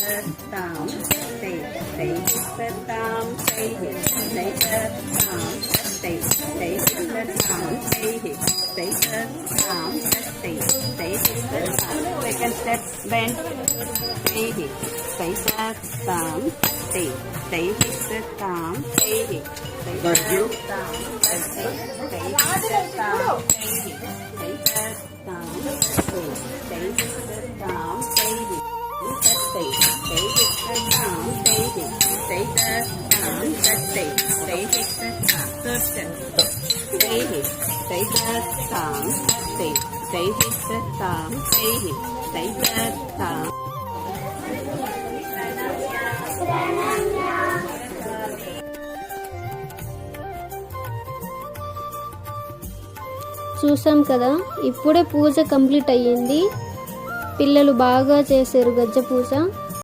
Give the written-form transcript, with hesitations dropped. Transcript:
tam stay tam stay tam stay tam stay tam stay second step bend stay tam stay tam stay Thank you. చూసాం కదా, ఇప్పుడే పూజ complete అయ్యింది. పిల్లలు బాగా చేశారు గజ్జ పూజ.